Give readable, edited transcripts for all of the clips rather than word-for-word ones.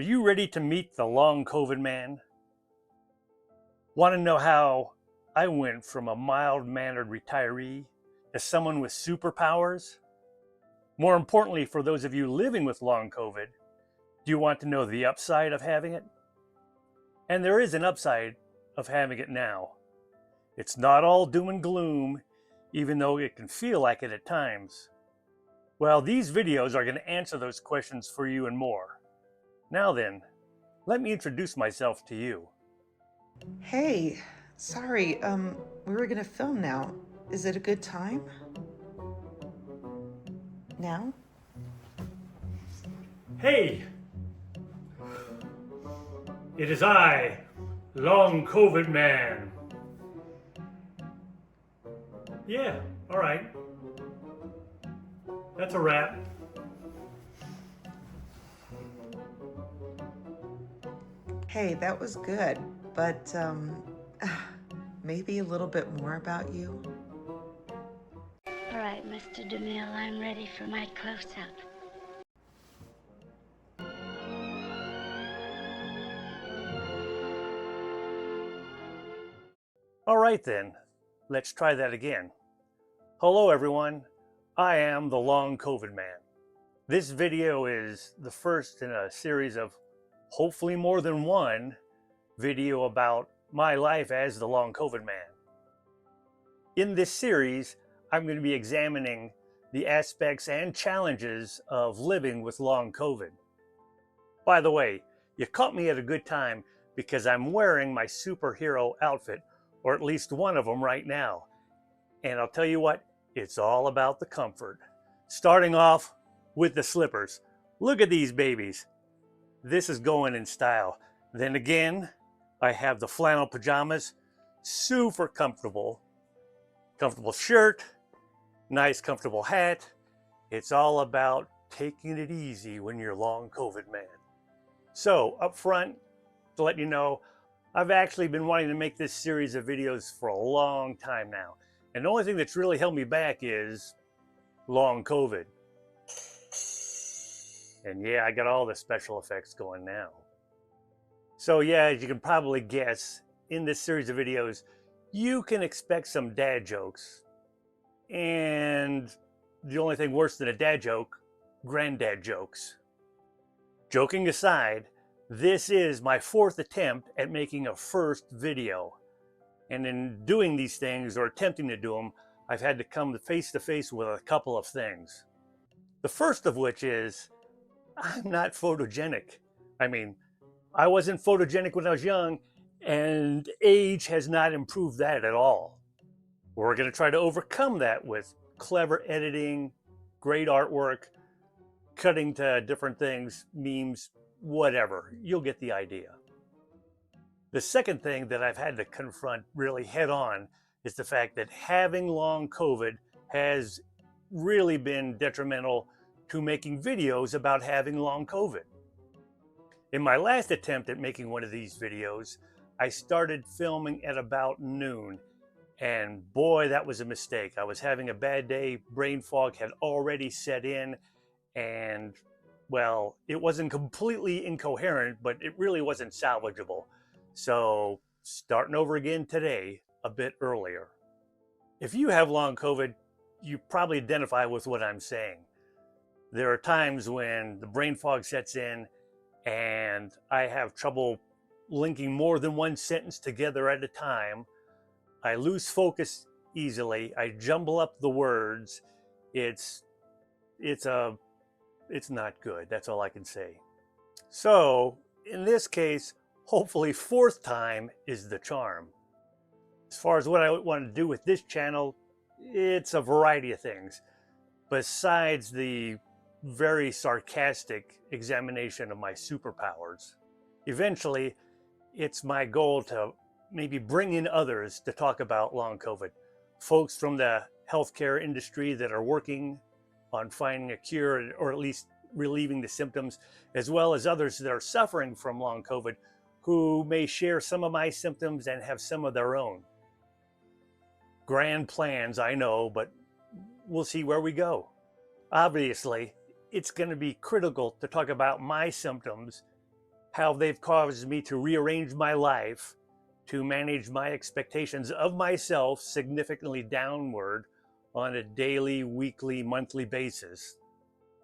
Are you ready to meet the long COVID man? Want to know how I went from a mild mannered retiree to someone with superpowers? More importantly, for those of you living with long COVID, do you want to know the upside of having it? And there is an upside of having it now. It's not all doom and gloom, even though it can feel like it at times. Well, these videos are going to answer those questions for you and more. Now then, let me introduce myself to you. Hey, sorry, we were gonna film now. Is it a good time? Now? Hey, it is I, Long COVID Man. Yeah, all right. That's a wrap. Hey, that was good, but maybe a little bit more about you. All right, Mr. DeMille, I'm ready for my close-up. All right then, let's try that again. Hello everyone, I am the Long COVID Man. This video is the first in a series of hopefully more than one video about my life as the Long COVID Man. In this series, I'm going to be examining the aspects and challenges of living with long COVID. By the way, you caught me at a good time because I'm wearing my superhero outfit, or at least one of them right now. And I'll tell you what, it's all about the comfort. Starting off with the slippers. Look at these babies. This is going in style. Then again, I have the flannel pajamas, super comfortable. Comfortable shirt, nice comfortable hat. It's all about taking it easy when you're long COVID man. So up front, to let you know, I've actually been wanting to make this series of videos for a long time now. And the only thing that's really held me back is long COVID. And yeah, I got all the special effects going now. So yeah, as you can probably guess, in this series of videos, you can expect some dad jokes. And the only thing worse than a dad joke, granddad jokes. Joking aside, this is my fourth attempt at making a first video. And in doing these things, or attempting to do them, I've had to come face to face with a couple of things. The first of which is, I'm not photogenic. I mean, I wasn't photogenic when I was young, and age has not improved that at all. We're going to try to overcome that with clever editing, great artwork, cutting to different things, memes, whatever. You'll get the idea. The second thing that I've had to confront really head on is the fact that having long COVID has really been detrimental to making videos about having long COVID. In my last attempt at making one of these videos, I started filming at about noon. And boy, that was a mistake. I was having a bad day. Brain fog had already set in. And well, it wasn't completely incoherent, but it really wasn't salvageable. So starting over again today, a bit earlier. If you have long COVID, you probably identify with what I'm saying. There are times when the brain fog sets in and I have trouble linking more than one sentence together at a time. I lose focus easily. I jumble up the words. It's not good. That's all I can say. So in this case, hopefully fourth time is the charm. As far as what I want to do with this channel, it's a variety of things. Besides the very sarcastic examination of my superpowers, eventually it's my goal to maybe bring in others to talk about long COVID. Folks from the healthcare industry that are working on finding a cure or at least relieving the symptoms, as well as others that are suffering from long COVID who may share some of my symptoms and have some of their own. Grand plans, I know, but we'll see where we go. Obviously, it's going to be critical to talk about my symptoms how they've caused me to rearrange my life to manage my expectations of myself significantly downward on a daily, weekly, monthly basis.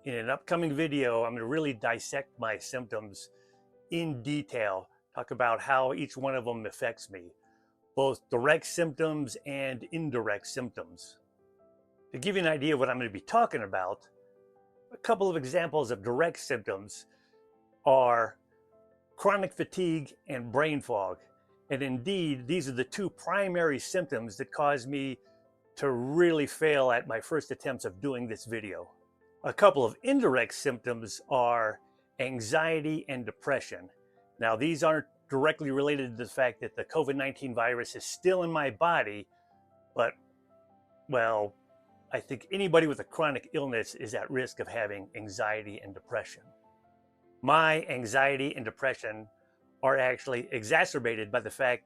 In an upcoming video, I'm going to really dissect my symptoms in detail, talk about how each one of them affects me, both direct symptoms and indirect symptoms. To give you an idea of what I'm going to be talking about, a couple of examples of direct symptoms are chronic fatigue and brain fog. And indeed, these are the two primary symptoms that caused me to really fail at my first attempts of doing this video. A couple of indirect symptoms are anxiety and depression. Now, these aren't directly related to the fact that the COVID-19 virus is still in my body, but, well, I think anybody with a chronic illness is at risk of having anxiety and depression. My anxiety and depression are actually exacerbated by the fact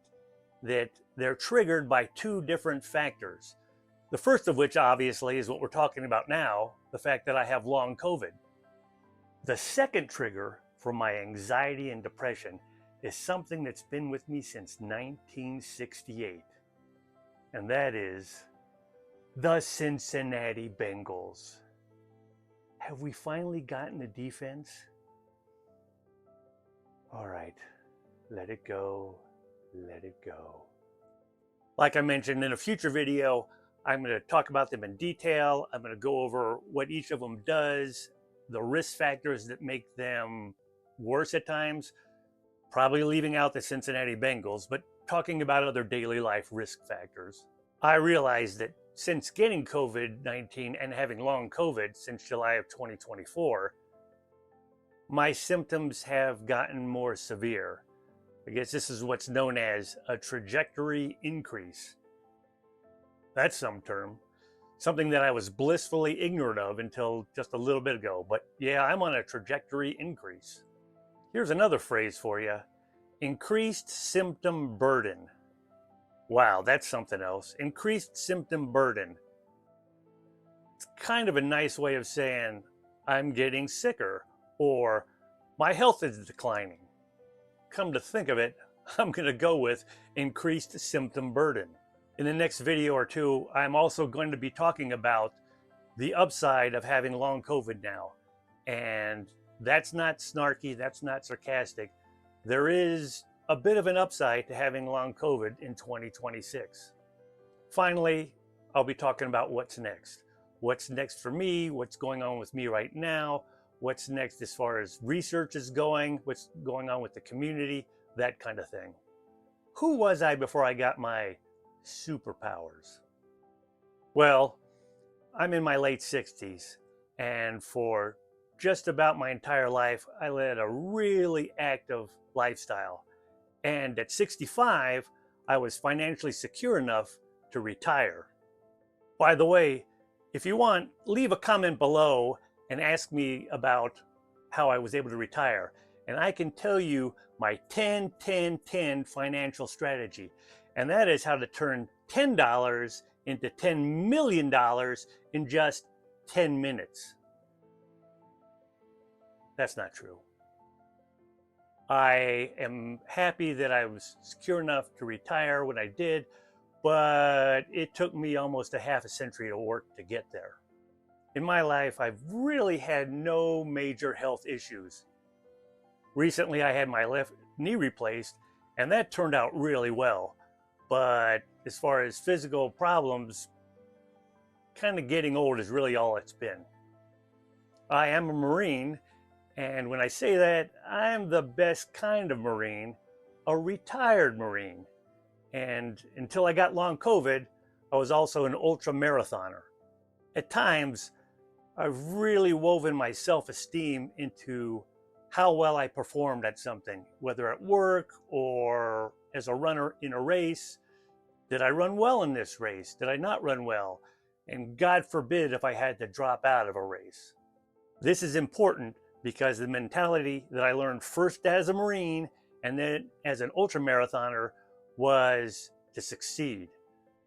that they're triggered by two different factors. The first of which, obviously, is what we're talking about now, the fact that I have long COVID. The second trigger for my anxiety and depression is something that's been with me since 1968, and that is the Cincinnati Bengals. Have we finally gotten a defense? All right, let it go, let it go. Like I mentioned in a future video, I'm going to talk about them in detail. I'm going to go over what each of them does, the risk factors that make them worse at times, probably leaving out the Cincinnati Bengals, but talking about other daily life risk factors. I realized that since getting COVID-19 and having long COVID since July of 2024, my symptoms have gotten more severe. I guess this is what's known as a trajectory increase. That's some term. Something that I was blissfully ignorant of until just a little bit ago. But yeah, I'm on a trajectory increase. Here's another phrase for you. Increased symptom burden. Wow, that's something else. Increased symptom burden. It's kind of a nice way of saying I'm getting sicker or my health is declining. Come to think of it, I'm going to go with increased symptom burden. In the next video or two, I'm also going to be talking about the upside of having long COVID now. And that's not snarky, that's not sarcastic. There is a bit of an upside to having long COVID in 2026. Finally, I'll be talking about what's next. What's next for me, what's going on with me right now, what's next as far as research is going, what's going on with the community, that kind of thing. Who was I before I got my superpowers? Well, I'm in my late 60s, and for just about my entire life, I led a really active lifestyle. And at 65, I was financially secure enough to retire. By the way, if you want, leave a comment below and ask me about how I was able to retire. And I can tell you my 10-10-10 financial strategy. And that is how to turn $10 into $10 million in just 10 minutes. That's not true. I am happy that I was secure enough to retire when I did, but it took me almost a half a century to work to get there. In my life, I've really had no major health issues. Recently, I had my left knee replaced, and that turned out really well. But as far as physical problems, kind of getting old is really all it's been. I am a Marine, and when I say that, I'm the best kind of Marine, a retired Marine. And until I got long COVID, I was also an ultra marathoner. At times, I've really woven my self-esteem into how well I performed at something, whether at work or as a runner in a race. Did I run well in this race? Did I not run well? And God forbid if I had to drop out of a race. This is important because the mentality that I learned first as a Marine and then as an ultramarathoner was to succeed,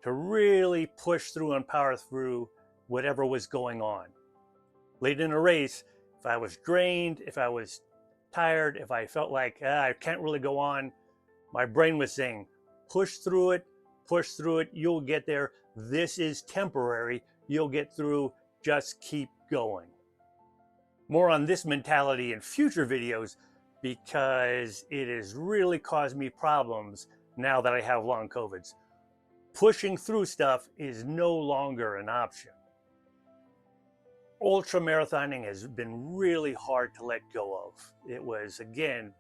to really push through and power through whatever was going on. Late in a race, if I was drained, if I was tired, if I felt like I can't really go on, my brain was saying, push through it, you'll get there. This is temporary, you'll get through, just keep going. More on this mentality in future videos because it has really caused me problems now that I have long COVIDs. Pushing through stuff is no longer an option. Ultra marathoning has been really hard to let go of. It was, again,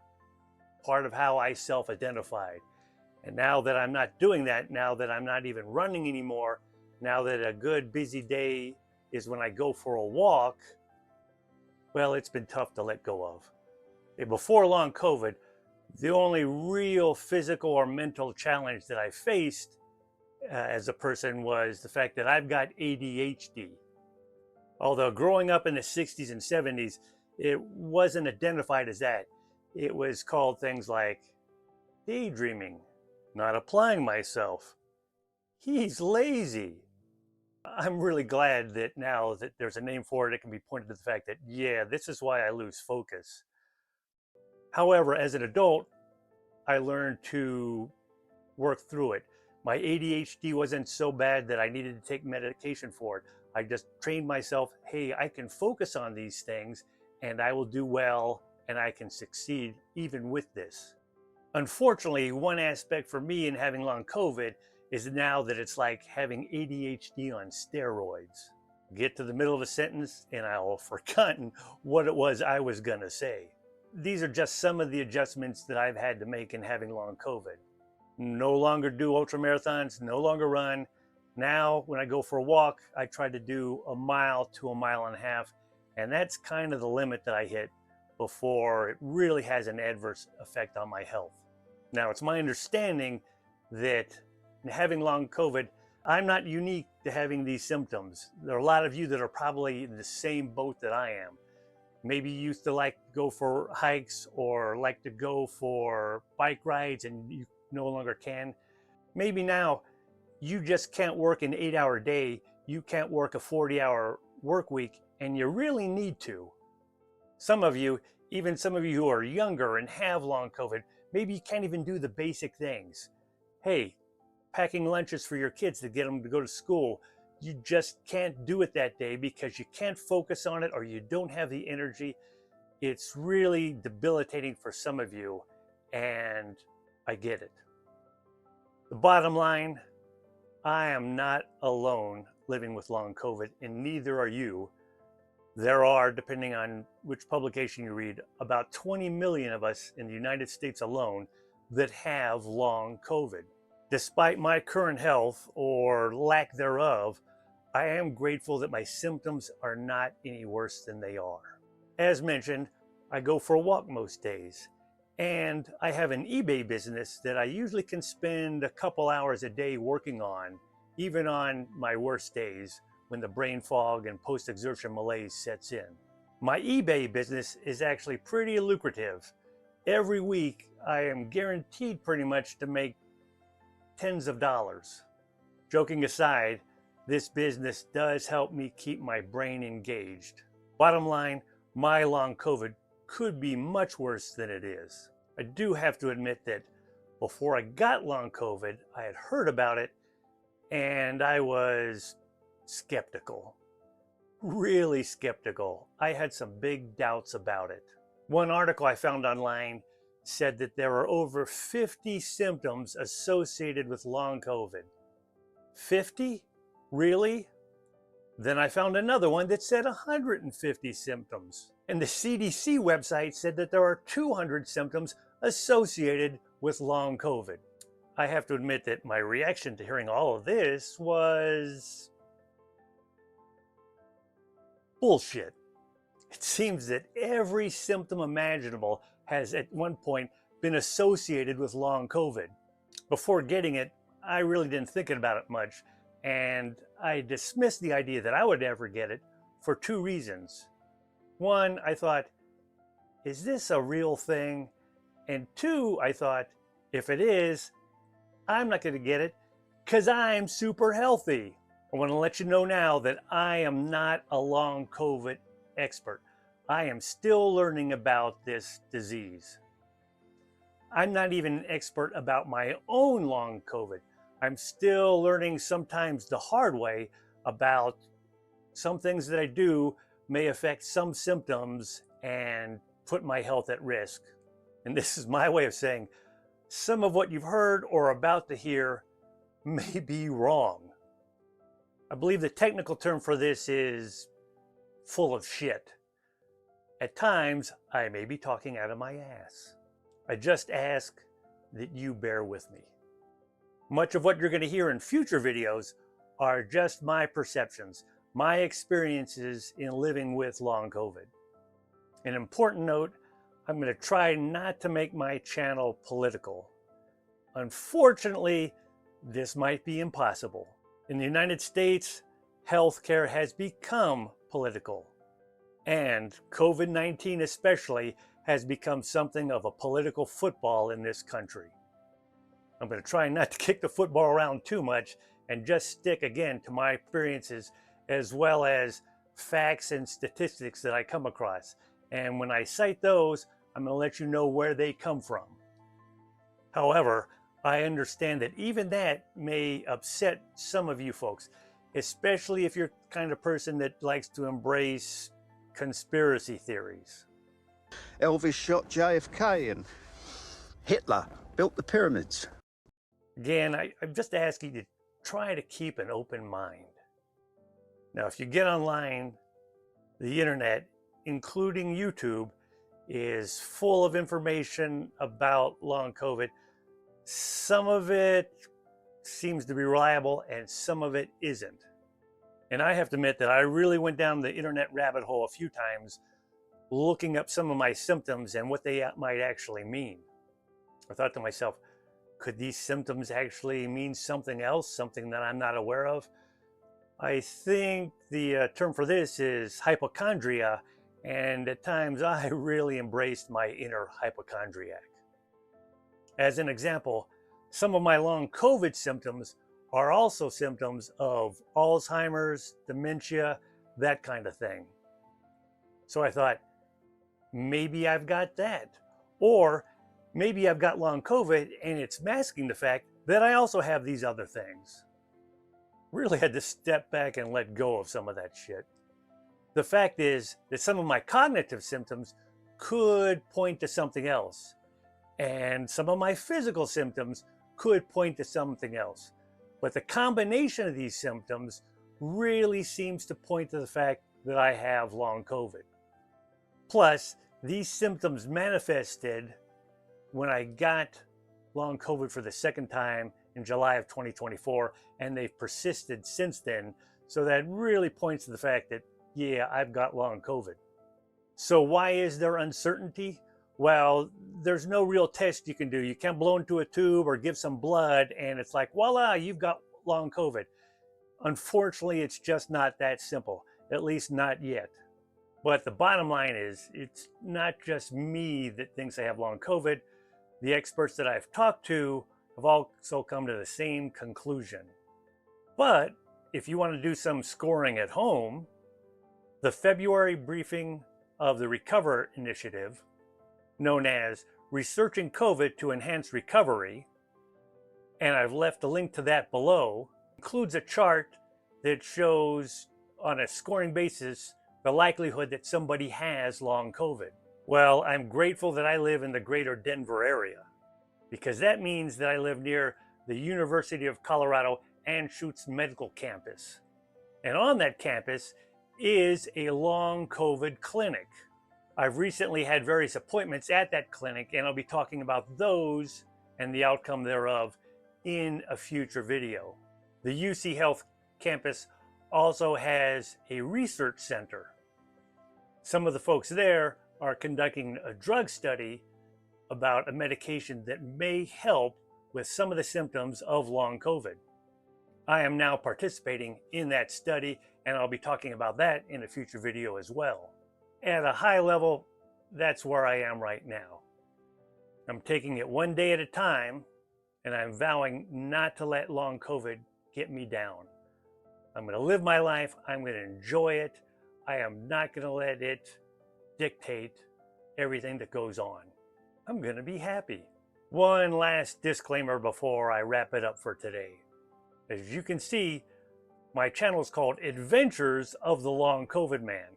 part of how I self-identified. And now that I'm not doing that, now that I'm not even running anymore, now that a good busy day is when I go for a walk, well, it's been tough to let go of. Before long COVID, the only real physical or mental challenge that I faced as a person was the fact that I've got ADHD. Although growing up in the 60s and 70s, it wasn't identified as that. It was called things like daydreaming, not applying myself, he's lazy. I'm really glad that now that there's a name for it, it can be pointed to the fact that, yeah, this is why I lose focus. However, as an adult, I learned to work through it. My ADHD wasn't so bad that I needed to take medication for it. I just trained myself, hey, I can focus on these things and I will do well and I can succeed even with this. Unfortunately, one aspect for me in having long COVID is now that it's like having ADHD on steroids. Get to the middle of a sentence and I'll have forgotten what it was I was gonna say. These are just some of the adjustments that I've had to make in having long COVID. No longer do ultra marathons, no longer run. Now, when I go for a walk, I try to do a mile to a mile and a half, and that's kind of the limit that I hit before it really has an adverse effect on my health. Now, it's my understanding that having long COVID, I'm not unique to having these symptoms. There are a lot of you that are probably in the same boat that I am. Maybe you used to like to go for hikes or like to go for bike rides and you no longer can. Maybe now you just can't work an 8-hour day, you can't work a 40-hour work week, and you really need to. Some of you, even some of you who are younger and have long COVID, maybe you can't even do the basic things. Hey, packing lunches for your kids to get them to go to school, you just can't do it that day because you can't focus on it or you don't have the energy. It's really debilitating for some of you, and I get it. The bottom line, I am not alone living with long COVID, and neither are you. There are, depending on which publication you read, about 20 million of us in the United States alone that have long COVID. Despite my current health or lack thereof, I am grateful that my symptoms are not any worse than they are. As mentioned, I go for a walk most days, and I have an eBay business that I usually can spend a couple hours a day working on, even on my worst days when the brain fog and post-exertion malaise sets in. My eBay business is actually pretty lucrative. Every week, I am guaranteed pretty much to make tens of dollars. Joking aside, this business does help me keep my brain engaged. Bottom line, my long COVID could be much worse than it is. I do have to admit that before I got long COVID, I had heard about it and I was skeptical. Really skeptical. I had some big doubts about it. One article I found online said that there are over 50 symptoms associated with long COVID. 50? Really? Then I found another one that said 150 symptoms. And the CDC website said that there are 200 symptoms associated with long COVID. I have to admit that my reaction to hearing all of this was bullshit. It seems that every symptom imaginable has at one point been associated with long COVID. Before getting it, I really didn't think about it much, and I dismissed the idea that I would ever get it for two reasons. One, I thought, is this a real thing? And two, I thought, if it is, I'm not going to get it because I'm super healthy. I want to let you know now that I am not a long COVID expert. I am still learning about this disease. I'm not even an expert about my own long COVID. I'm still learning, sometimes the hard way, about some things that I do may affect some symptoms and put my health at risk. And this is my way of saying some of what you've heard or are about to hear may be wrong. I believe the technical term for this is full of shit. At times, I may be talking out of my ass. I just ask that you bear with me. Much of what you're going to hear in future videos are just my perceptions, my experiences in living with long COVID. An important note, I'm going to try not to make my channel political. Unfortunately, this might be impossible. In the United States, healthcare has become political, and COVID-19 especially has become something of a political football in this country. I'm going to try not to kick the football around too much and just stick again to my experiences as well as facts and statistics that I come across. And when I cite those, I'm going to let you know where they come from. However, I understand that even that may upset some of you folks, especially if you're the kind of person that likes to embrace conspiracy theories. Elvis shot JFK and Hitler built the pyramids. Again, I'm just asking you to try to keep an open mind. Now, if you get online, the internet, including YouTube, is full of information about long COVID. Some of it seems to be reliable and some of it isn't. And I have to admit that I really went down the internet rabbit hole a few times looking up some of my symptoms and what they might actually mean. I thought to myself, could these symptoms actually mean something else, something that I'm not aware of? I think the term for this is hypochondria, and at times I really embraced my inner hypochondriac. As an example, some of my long COVID symptoms are also symptoms of Alzheimer's, dementia, that kind of thing. So I thought, maybe I've got that. Or maybe I've got long COVID and it's masking the fact that I also have these other things. Really had to step back and let go of some of that shit. The fact is that some of my cognitive symptoms could point to something else. And some of my physical symptoms could point to something else. But the combination of these symptoms really seems to point to the fact that I have long COVID. Plus, these symptoms manifested when I got long COVID for the second time in July of 2024, and they've persisted since then. So that really points to the fact that, yeah, I've got long COVID. So why is there uncertainty? Well, there's no real test you can do. You can't blow into a tube or give some blood and it's like, voila, you've got long COVID. Unfortunately, it's just not that simple, at least not yet. But the bottom line is, it's not just me that thinks I have long COVID. The experts that I've talked to have also come to the same conclusion. But if you want to do some scoring at home, the February briefing of the Recover Initiative, known as Researching COVID to Enhance Recovery, and I've left a link to that below, includes a chart that shows on a scoring basis the likelihood that somebody has long COVID. Well, I'm grateful that I live in the greater Denver area, because that means that I live near the University of Colorado Anschutz Medical Campus. And on that campus is a long COVID clinic. I've recently had various appointments at that clinic, and I'll be talking about those and the outcome thereof in a future video. The UC Health campus also has a research center. Some of the folks there are conducting a drug study about a medication that may help with some of the symptoms of long COVID. I am now participating in that study, and I'll be talking about that in a future video as well. At a high level, that's where I am right now. I'm taking it one day at a time, and I'm vowing not to let long COVID get me down. I'm going to live my life. I'm going to enjoy it. I am not going to let it dictate everything that goes on. I'm going to be happy. One last disclaimer before I wrap it up for today. As you can see, my channel is called Adventures of the Long COVID Man.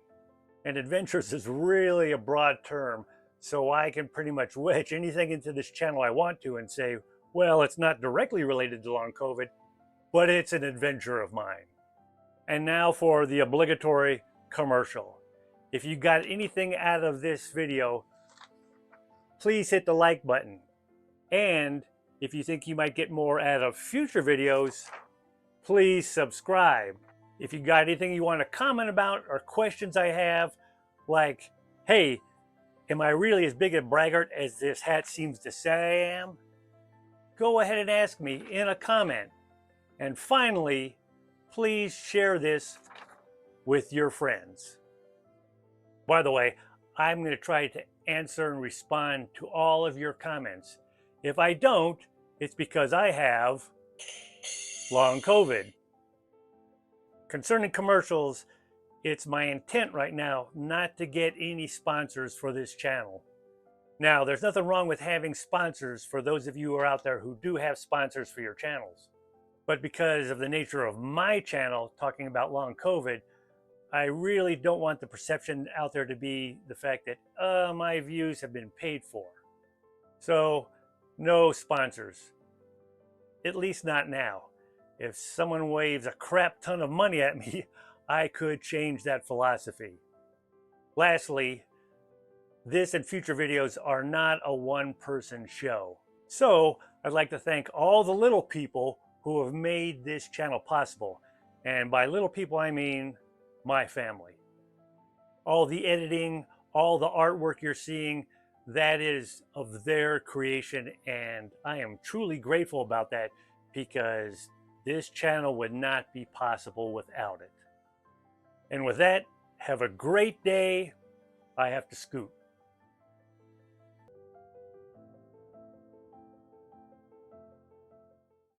And adventures is really a broad term, so I can pretty much wedge anything into this channel I want to and say, well, it's not directly related to long COVID, but it's an adventure of mine. And now for the obligatory commercial. If you got anything out of this video, please hit the like button. And if you think you might get more out of future videos, please subscribe. If you got anything you want to comment about or questions I have, like, hey, am I really as big a braggart as this hat seems to say I am? Go ahead and ask me in a comment. And finally, please share this with your friends. By the way, I'm going to try to answer and respond to all of your comments. If I don't, it's because I have long COVID. Concerning commercials, it's my intent right now not to get any sponsors for this channel. Now, there's nothing wrong with having sponsors for those of you who are out there who do have sponsors for your channels. But because of the nature of my channel talking about long COVID, I really don't want the perception out there to be the fact that my views have been paid for. So, no sponsors. At least not now. If someone waves a crap ton of money at me, I could change that philosophy. Lastly, this and future videos are not a one-person show. So, I'd like to thank all the little people who have made this channel possible. And by little people, I mean my family. All the editing, all the artwork you're seeing, that is of their creation, and I am truly grateful about that because this channel would not be possible without it. And with that, have a great day. I have to scoot.